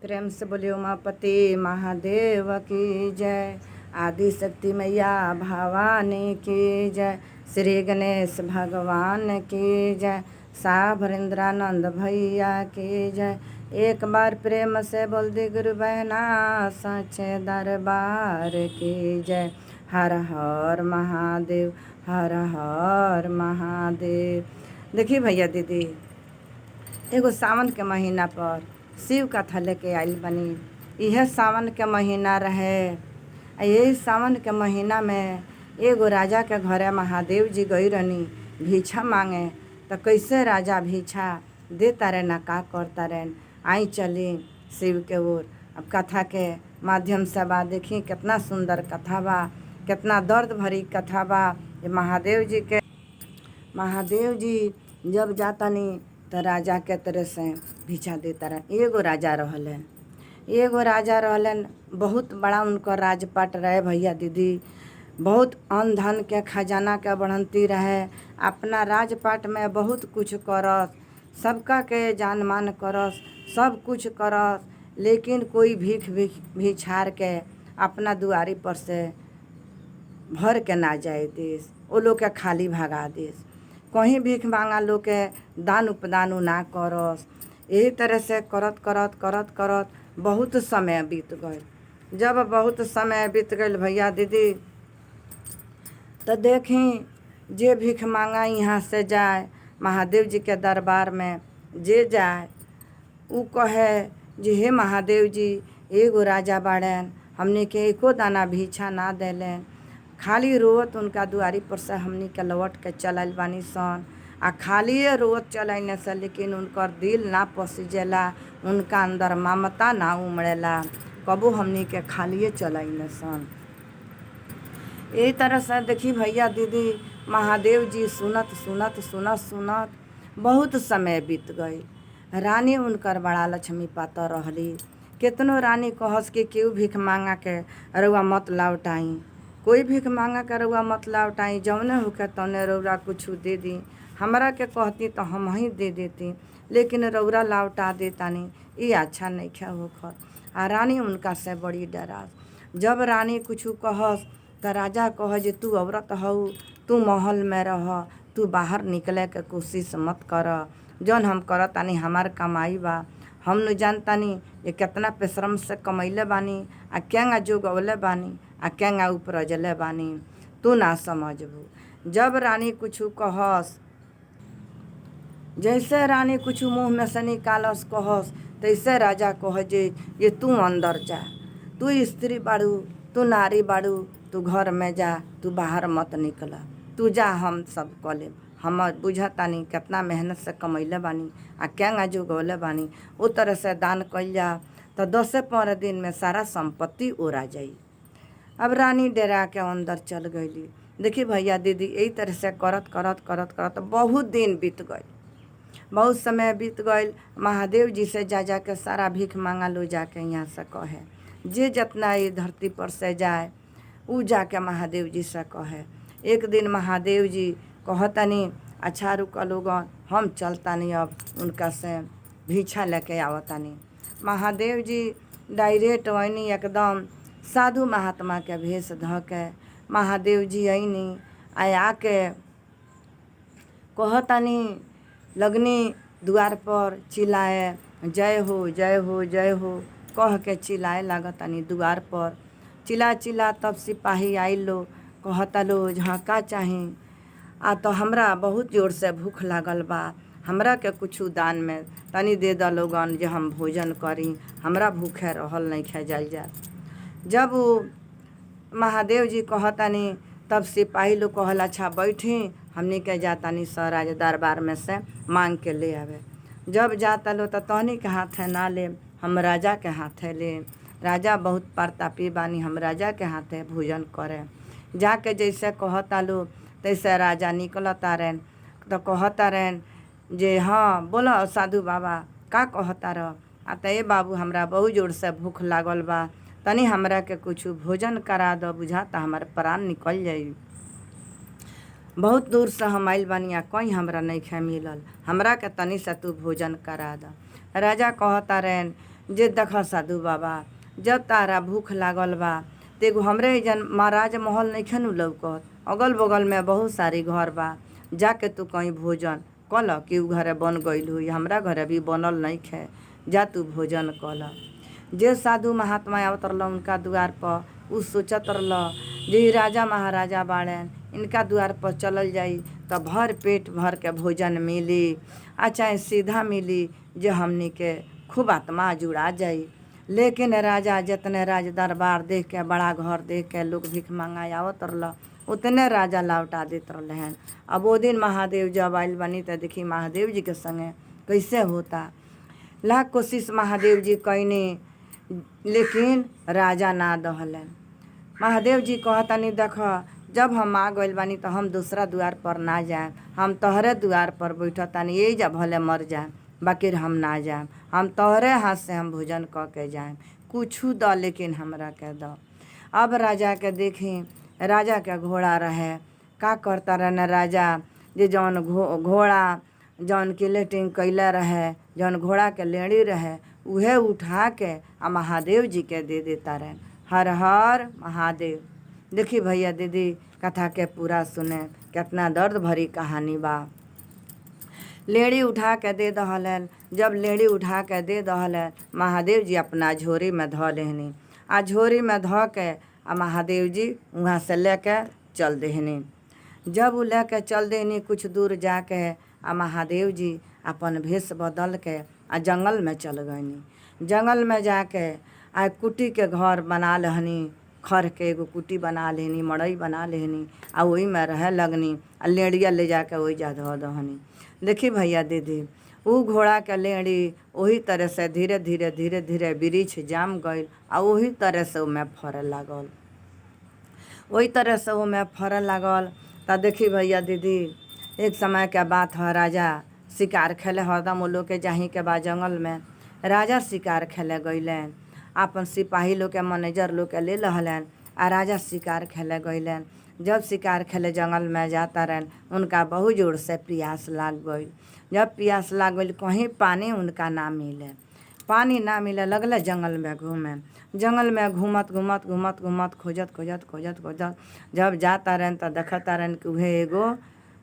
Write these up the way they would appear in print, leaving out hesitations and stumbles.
प्रेम से बोलिए उमापति महादेव की जय। आदि शक्ति मैया भवानी की जय। श्री गणेश भगवान की जय। साहब हरिंद्रानंद भैया की जय। एक बार प्रेम से बोल दी गुरु बहना सच्चे दरबार की जय। हर हर महादेव, हर हर महादेव। देखिए भैया दीदी, एगो सावन के महीना पर शिव कथा लेके आइल बनी। यह सावन के महीना रहे। यही सावन के महीना में एगो राजा के घरे महादेव जी गई रहनी भिक्षा मांगे। तो कैसे राजा भिक्षा देता रहे ना का करता रहे। आई चली शिव के ओर। अब कथा के माध्यम से बा देखी कितना सुंदर कथा बा, कितना दर्द भरी कथा बा। ये महादेव जी जब जातनी तो राजा के तरह से भिक्षा देता रहे। एगो राजा रहलन, बहुत बड़ा उनका राजपाट रहे भैया दीदी। बहुत अन्न धन के खजाना के बढ़ंती रहे। अपना राजपाट में बहुत कुछ करस, सबका के जान मान करस, सब कुछ करस। लेकिन कोई भिक्षार के अपना दुआरी पर से भर के ना जाए देश, वो लोग के खाली भगा देश। कहीं भीख मांगा लोग के दान उपदान ना करस। यही तरह से करत करत करत करत बहुत समय बीत गए। जब बहुत समय बीत गए भैया दीदी, तो देखी जे भीख मांगा यहाँ से जाए महादेव जी के दरबार में जे जाए, उ कहे जे हे महादेव जी, एगो राजा बाड़न, हमने के एको दाना भिक्षा ना देलेन, खाली रोवत उनका दुआरी पर से हमनी के लौट के चलल बानी सन। आ खालिए रोवत चलने से लेकिन उनकर दिल ना पसीजेला, उनका अंदर ममता ना उमड़ेला, कबो हमनी के खालिए चलने सन। यही तरह से देखी भैया दीदी, महादेव जी सुनत सुनत सुनत सुनत बहुत समय बीत गई। रानी उनकर बड़ा लक्ष्मी पाता रहली। कितनो रानी कहस कि केहू भीख मांगा के रउआ मत लौटाई, कोई भीख मांगा के रउआ मत लौटाई, जौने होके तौने रउआ कुछ दे दी। हमरा के कहती तो हम ही दे देती, लेकिन रउरा लौटा देतानी, ये अच्छा नहीं खे होकर। आ रानी उनका से बड़ी डरास। जब रानी कुछ कहस तो राजा कह जे तू औरत हऊ, तू महल में रह, तू बाहर निकले के कोशिश मत कर। जौन हम करतानी हमार कमाई बा, हम न जानतानी ये कितना परिश्रम से कमैले बानी, आ केंगा जोगवले बानी, आ केंगा उपरजले बानी, तू ना समझबू। जब रानी कुछ कहस, जैसे रानी कुछ मुँह में से निकालस कहस, तैसे राजा कह जे ये तू अंदर जा, तू स्त्री बाड़ू, तू नारी बाड़ू, तू घर में जा, तू बाहर मत निकल, तू जा, हम सब कऽ लेब। हम बुझतानी कितना मेहनत से कमैले बानी, आ केंगा जोगवले बानी। ओ तरह से दान कइल जा तो 10-15 दिन में सारा संपत्ति ओरा जाई। अब रानी डेरा के अंदर चल गईली। देखी भैया दीदी, यही तरह से करत करत करत करत बहुत दिन बीत गई, बहुत समय बीत गई। महादेव जी से जा के सारा भीख मांगा लो जाके यहाँ से कहे, जे जितना ये धरती पर से जाए उ जाके महादेव जी से कहे। एक दिन महादेव जी कहतनी, अच्छा रुका लोगन, हम चलतानी अब उनका से भिक्षा लेके आवतानी। महादेव जी डायरेक्ट वही एकदम साधु महात्मा के भेष ध के महादेव जी अइनी। आया के कहतनी लगनी द्वार पर चिल्लाए, जय हो जय हो जय हो कह के चिल्लाए लागतनी द्वार पर। चिल्ला तब सिपाही आइल लो, कहता लो जहाँ का चाही। आ तो हमरा बहुत जोर से भूख लागल बा, हमरा के कुछ दान में तनी दे द लोगन, जे हम भोजन करी, हमरा भूखे रहल नहीं खे जाल जा। जब वो महादेव जी कहतनी तब सिपाही लोग कहल, अच्छा बैठी, हमनी के जातानी राज दरबार में से मांग के ले आवे। जब जाता लो तो तहनी के हाथे ना ले, हम राजा के हाथे ले। राजा बहुत प्रतापी बानी, हम राजा के हाथे भोजन करे। जाके जैसे कहता लो तैसे राजा निकलता रहन। तो कहता रहन जे हाँ बोलो साधु बाबा का कहता रह। आ तो ए बाबू हमरा बहुत जोर से भूख लागल बा, तनी हमरा के कुछ भोजन करा दो, बुझाता हमारे प्राण निकल जाई। बहुत दूर से हम आइल बानी, कहीं हमरा नहीं खे मिलल, हमरा के तनी से तू भोजन करा द। राजा कहता रहन जे देख साधु बाबा, जब तारा भूख लागल बा तेगो हमरे जन महाराज महल नहीं खेनु लौकत, अगल बगल में बहुत सारी घर बा, जाके तू कहीं भोजन कल कि उ घरे बन गईल हुई, हमरा घरे भी बनल नहीं खे, जा तू भोजन कल। जे साधु महात्मा आवत रहल उनका द्वार पर, उ सोचत रहल जे राजा महाराजा बाड़न, इनका द्वार पर चलल जाई तो भर पेट भर के भोजन मिली, आ चाहे सीधा मिली जे हमनी के खूब आत्मा जुड़ा जाई। लेकिन राजा जितने राज दरबार देख के, बड़ा घर देख के लोग भीख मांगा आवत रहल, उतने राजा लौटा देत रहले हैं। अब वो दिन महादेव जब आइल बनी तो देखी महादेव जी के संगे कैसे होता। लाख कोशिश महादेव जी कैनी, लेकिन राजा ना दहलन। महादेव जी कहतनी देख, जब हम आ गइल बानी तो हम दूसरा द्वार पर ना जाए, हम तोहरे द्वार पर बैठतानी, यही जा भले मर जाए, बाकी हम ना जाए, हम तोहरे हाथ से हम भोजन क के जाए, कुछू द लेकिन हमरा के द। अब राजा के देखी, राजा के घोड़ा रहे, का करता रहने राजा जे जौन घोड़ा जौन की लेटिंग कैले रहे, जौन घोड़ा के लेड़ी रहे, उहे उठा के आ महादेव जी के दे देता रहे। हर हर महादेव। देखी भैया दीदी कथा के पूरा सुने, कितना दर्द भरी कहानी बा। लेड़ी उठा के दे दहलन, जब लेड़ी उठा के दे दहलन, महादेव जी अपना झोरी में धो लेहनी, आ झोरी में धो के आ महादेव जी वहाँ से लेके चल देहनी। जब वो लेके चल देनी कुछ दूर जाके, आ महादेव जी अपन भेष बदल के आ जंगल में चल गईनी। जंगल में जाके आ कुटी के घर बना लहनी, खर के एगो कुटी बना लेनी, मड़ई बना लेनी, आ वही में रहे लगनी, आ लेड़िया ले जाके वही जा धो दहनी। देखी भैया दीदी, उ घोड़ा के लेड़ी वही तरह से धीरे धीरे धीरे धीरे वृक्ष जाम गई, आ वही तरह से उमें फरे लागल, वही तरह से उमें फरे लागल। त देखी भैया दीदी, एक समय के बात है, राजा शिकार खेले हरदम वो लोग के जाही के बाद जंगल में राजा शिकार खेले गईलन, अपन सिपाही लोग के मैनेजर लोग के ले लहलन, आ राजा शिकार खेले गईलन। जब शिकार खेले जंगल में जाता रहन, उनका बहुत जोर से प्यास लाग गई। जब प्यास लाग गई, कहीं पानी उनका ना मिले, पानी ना मिले, लगले जंगल में घूमे। जंगल में घूमत घूमत घूमत घूमत खोजत खोजत खोजत खोजत जब जाता रहन तो देखता रहन कि उहे एगो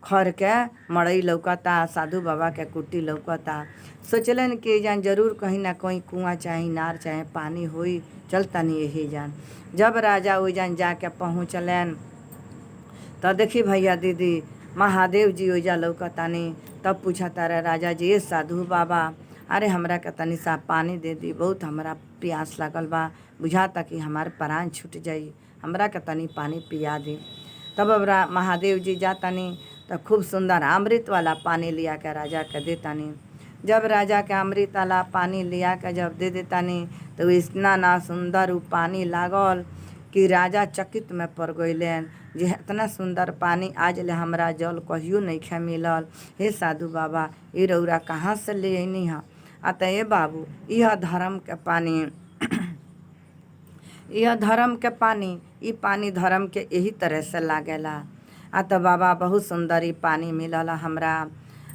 खर के मड़ई लौकता, साधु बाबा के कुटी लौकता। सोचलन कि जान जरूर कहीं ना कहीं कुआं चाहे इनार चाहे पानी होई, चल तनी यही जान। जब राजा वो जान जाके पहुँचलन तो देखी भैया दीदी, महादेव जी ओइजा लौकतानी। तब पूछता रहे राजा जी, ये साधु बाबा, अरे हमरा के तनी सा पानी दे दी, बहुत हमरा प्यास लागल बा, बुझाता कि हमार प्राण छूट जाई, हमरा के तनी पानी पिया दी। तब अब महादेव जी जातानी तो खूब सुंदर अमृत वाला पानी लिया के राजा के देतानी। जब राजा के अमृत वाला पानी लिया के जब दे देतानी तो इतना ना सुंदर वो पानी लागल कि राजा चकित में पड़ गईलन, जे इतना सुंदर पानी आज ले हमरा जल कहियो नहीं खे मिलल। हे साधु बाबा, ये रौरा कहाँ से ले अनी है? अतः ये बाबू, यह धर्म के पानी यह धर्म के पानी, ये पानी धर्म के यही तरह से लागेला। अतः बाबा बहुत सुंदर ये पानी मिलल हमरा,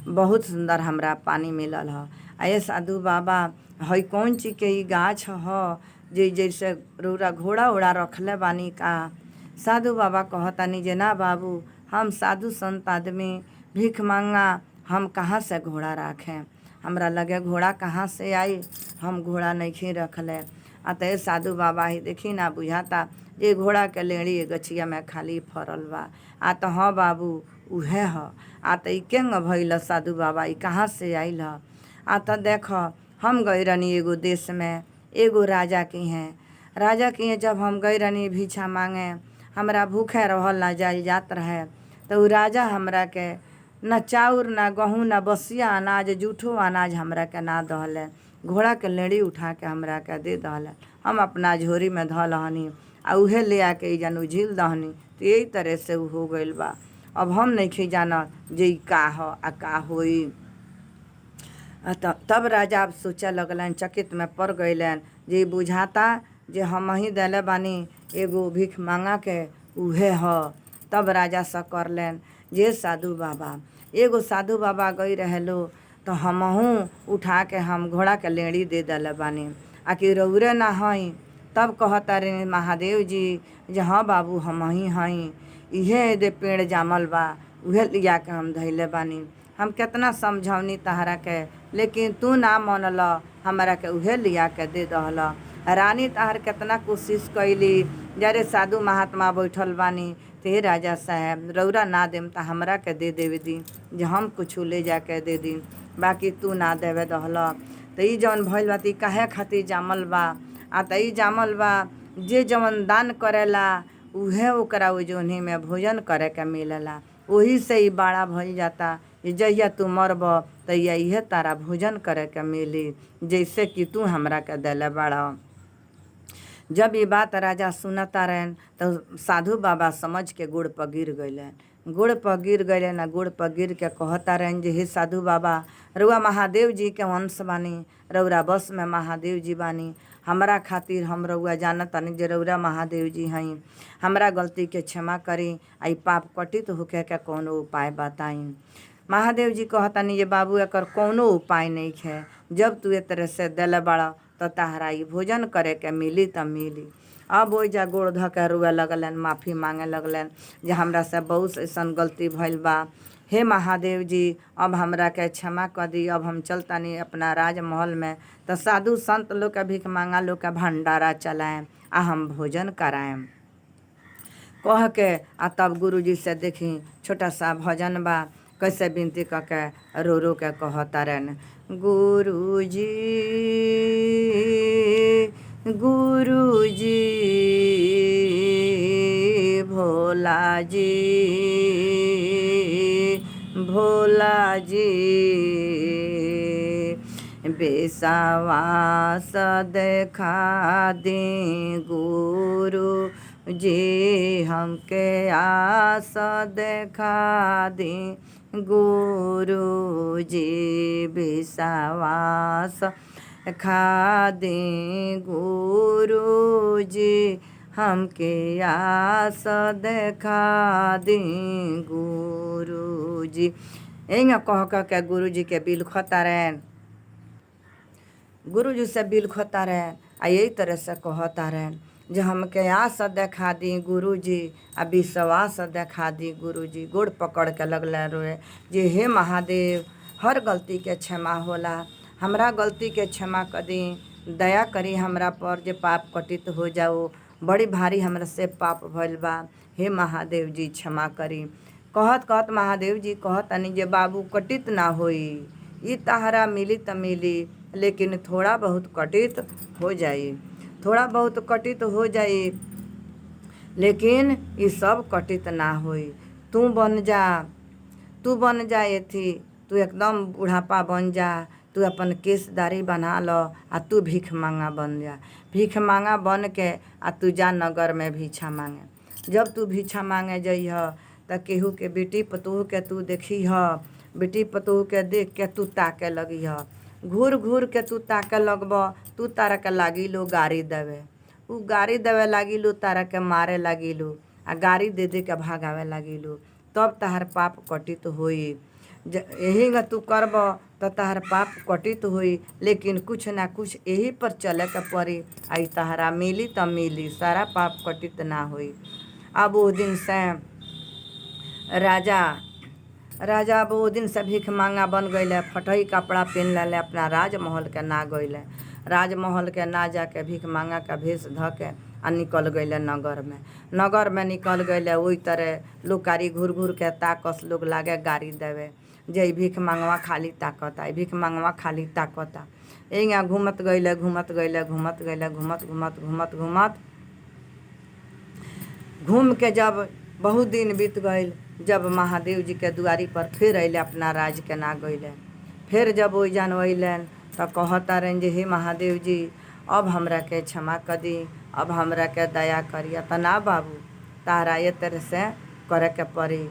बहुत सुंदर हमरा पानी मिलल है। अये साधु बाबा, हई कौन चीज के ई गाछ ह जे जैसे रौरा घोड़ा उड़ा रखले बानी का? साधु बाबा कहतानी जे ना बाबू, हम साधु संत आदमी भीख मांगा, हम कहाँ से घोड़ा राखें, हमरा लगे घोड़ा कहाँ से आई, हम घोड़ा नहीं रखले। अतः साधु बाबा ही देखी ना बुझाता ये घोड़ा के लेड़ी गछिया में खाली फरल बा। आ तो हाँ बाबू उहे ह। आ तो ई केंग भइल साधु बाबा, ई कहाँ से आइल ह? आ तो देख, हम गई रहनी एगो देश में, एगो राजा की हैं, राजा की हैं जब हम गई रहनी भिक्षा मांगे, हमरा भूखे रहल ना जाइल जात रहे, तो उ राजा हमरा के न चाउर न गहूँ न बसिया अनाज, जूठो अनाज हमरा के ना दहले, घोड़ा के लेड़ी उठा के हमरा के दे दहले। हम अपना झोरी में धल हनी आ उहे ले आके जन उझिल दहनी। तो यही तरह से उ हो गइल बा। अब हम नहीं जानत जे ई का ह आ का होई। तब राजा सोचे लगलन, चकित में पड़ गईलन, जे बुझाता जे हम ही देले बानी एगो भीख मांगा के उहे ह। तब राजा से करलन, जे साधु बाबा, एगो साधु बाबा गई रहे लो तो हमहू उठा के हम घोड़ा के लेड़ी दे दिले बानी, आकि रौरे ना हई। तब कहता रे महादेव जी जे हाँ बाबू हम ही हई, इहे दे पेड़ जामल बा, उहे लिया के हम धैले बानी। हम कितना समझौनी तहरा के, लेकिन तू ना मनल, हमारा के उहे लिया के दे दहल। रानी तहर कितना कोशिश कैली, जरे साधु महात्मा बैठल बानी, ते राजा साहब रौरा ना देम त हमरा के दे देवे दी, जे हम कुछ ले जाके दे दी, बाकी तू ना देवे दहल। त ई जौन भइल बा ती काहे खातिर जामल बा, आ त ई जामल बा जे जवन दान करेला उहे ओकरा ओजोनी में भोजन करे के मिलेला। वही से ही बड़ा भइल जाता। जहिया तू मरब तैया इहे तारा भोजन करे के मिली, जैसे कि तू हमरा के देले बड़ा। जब ये बात राजा सुनता रहन तो साधु बाबा समझ के गोड़ पर गिर गइलन। गोड़ पर गिर गइलन आ गोड़ पर गिर के कहता रहन जे हे साधु बाबा, रउआ महादेव जी के वंश बानी, रउरा बस में महादेव जी बानी। हमरा खातिर हम रउआ जानतानी जे रउरा महादेव जी हई। हमरा गलती के क्षमा करी, आई पाप कटित होके के कौनो उपाय बताई। महादेव जी कहतानी जे बाबू एकर कौनो उपाय नहीं है। जब तू ए तरह से दिल बड़ा तो तहरा ई भोजन करे के मिली त मिली। अब ओइजा गोड़ ध के रोए लगलन, माफ़ी मांगे लगलन जे हमरा से बहुत ऐसन गलती भइल बा। हे महादेव जी, अब हमरा के क्षमा कर दी। अब हम चलतानी अपना राजमहल में, तो साधु संत लोग के भीख मांगा लोग के भंडारा चलाएं आ हम भोजन कराएं कह के। आ तब गुरुजी से देखी छोटा सा भजन बा, कैसे विनती क के रो रो के कहता रहन, गुरुजी गुरुजी भोला जी भोला जी, विश्वास देखा दे गुरु जी, हमके आस देखा दे गुरु जी, विश्वास खा दे गुरु जी, हमके आस देखा दे गुरु जी। एंगा कह कह के गुरु जी के बिल खोता रहन, गुरु जी से बिल खोता रहन। आ यही तरह से कहता रहन जे हमके आस देखा दी गुरु जी, आ विश्वास देखा दी गुरु जी। गोड़ पकड़ के लगले रोए जे हे महादेव, हर गलती के क्षमा होला, हमरा गलती के क्षमा कर दी, दया करी हमरा पर जे पाप कटित हो जाओ। बड़ी भारी हमरा से पाप भइल बा, हे महादेव जी क्षमा करी। कहत कहत महादेव जी कहतनी जे बाबू कटित ना होई, ई तहरा मिली त मिली, लेकिन थोड़ा बहुत कटित हो जाई, थोड़ा बहुत कटित हो जाई, लेकिन ई सब कटित ना होई। तू बन जा एथी, तू एकदम बुढ़ापा बन जा, तू अपन केस दाढ़ी बना लो, आ तू भीख मांगा बन जा। भीख मांगा बन के आ तू जा नगर में भिक्षा मांगे। जब तू भिक्षा मांगे जइह त केहू के बेटी पतोह के तू देखी ह, बेटी पतोह के देख के तू ताके लगी ह। घूर घूर के तू ताके लगब, तू तारा के लागी लो गाड़ी देवे, उ गाड़ी देवे लागी लो, तारा के मारे लागी लो, आ गाड़ी दे दे के भागावे लागी लो। तब तहार पाप कटित होई। यही ग तू करब तो तहार पाप कटित होई, लेकिन कुछ ना कुछ यही पर चले के पड़ी, आई तहरा मिली त मिली, सारा पाप कटित ना होई। अब वो दिन से राजा अब वो दिन से भीख मांगा बन गईले, फटही कपड़ा पहन लेले, अपना राजमहल के ना गईले। राजमहल के ना जाके भीख मांगा के भेष ध के आ निकल गईले नगर में। नगर में निकल गईले, वही तरह लोकारी घूर घूर के ताकस लोग लागे गाड़ी देवे, जे भीख मांगवा खाली ताकता, भीख मांगवा खाली ताकता। यहाँ घूमत गईले घूम के जब बहुत दिन बीत गईल, जब महादेव जी के दुआरी पर फिर अइले, अपना राज के ना गईले। फिर जब ओइ जान अइलन तो कहता रहन जे हे महादेव जी, अब हमरा के क्षमा कर दी, अब हमरा के दया करिया। त ना बाबू, तारा ये तरह से करे के पड़ी,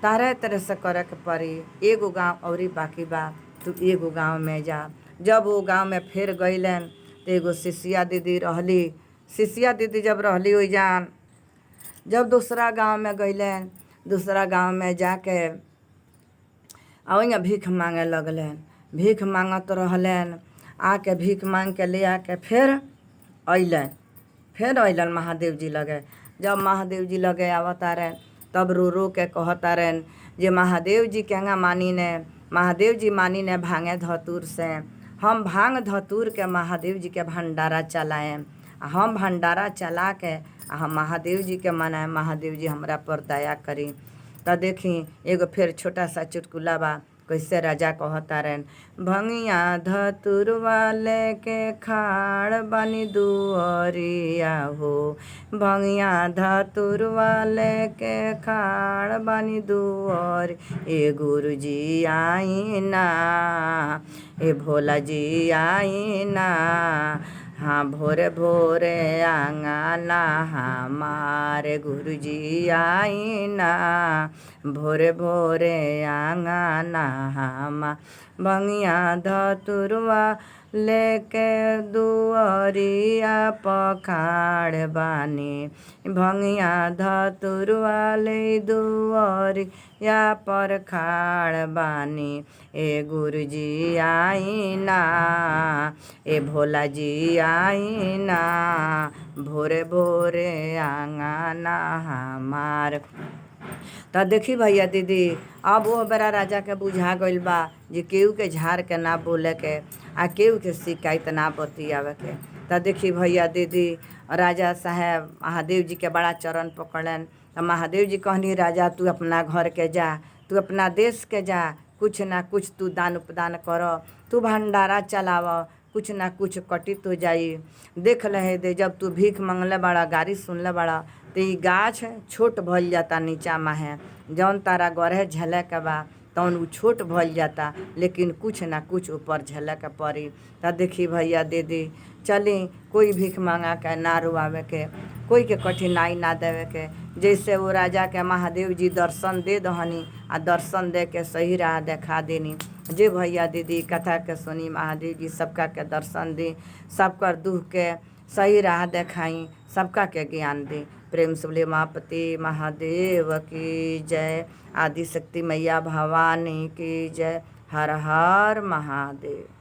तारा ये तरह से करे के पड़ी। एगो गाँव औरी बाकी बा, तू एगो गाँव में जा। जब वो गाँव में फिर गईलन तो एगो शिष्या दीदी रहली। शिष्या दीदी जब रहली ओइ जान, जब दूसरा गांव में गईलन, दूसरा गांव में जाके आ भीख मांगे लगलन। भीख मांगत रहलन आके भीख मांग के ले आके फिर अइलन महादेव जी लगे। जब महादेव जी लगे आवता रहे तब रो रो के कहता रहे जे महादेव जी केंगा मानी ने, महादेव जी मानी ने भांगे धतूर से। हम भांग धतूर के महादेव जी के भंडारा चलाएं, हम भंडारा चला के हम महादेव जी के मनाएं, महादेव जी हमरा पर दया करी। तो देखी एगो फिर छोटा सा चुटकुला बा, कैसे राजा कहता रहन, भंगिया धतुरवा लेके खाड़ बनी दुअरिया हो, भंगिया धतुरवा लेके खाड़ बनी दुअर, ए गुरुजी आई ना, ए भोला जी आई ना, हाँ भोरे भोरे आंगना हमारे गुरुजी आई ना, भोरे भोरे आंगना हमा। भंगिया धतुरवा लेके दुअरिया पखाड़ बानी, भंगिया धतुरवा ले दुअरिया पर खाड़ बानी, ए गुरुजी आई ना, ए भोला जी आई ना, भोरे भोरे आंगना हमार। तो देखी भैया दीदी अब वो बड़ा राजा के बुझा गइल बा जे केहू के झाड़ के ना बोले के आ केहू के शिकायत ना बतियावे के। तो देखी भैया दीदी राजा साहब महादेव जी के बड़ा चरण पकड़न। तो महादेव जी कहनी राजा तू अपना घर के जा, तू अपना देश के जा, कुछ ना कुछ तू दान उपदान कर, तू भंडारा चलाव, कुछ ना कुछ कटित हो जाई। देख लहे दे जब तू भीख मंगले बड़ा, गारी सुनले बड़ा, तो ये गाछ छोट भल जाता नीचा माहे, जौन तारा गढ़े झलक बा तौन उ छोट भल जाता, लेकिन कुछ ना कुछ ऊपर झलक पड़ी। तो देखी भैया दीदी चली कोई भीख मांगा के ना रुआवे के, कोई के कठिनाई ना देवे के। जैसे वो राजा के महादेव जी दर्शन दे दहनी आ दर्शन दे के सही राह देखा देनी। जे भैया दीदी कथा के सुनी महादेव जी सबका के दर्शन दी, सबकर दुख के सही राह देखाई, सबका के ज्ञान दी। प्रेम से बोले उमापति महादेव की जय, आदि शक्ति मैया भवानी की जय। हर हर महादेव।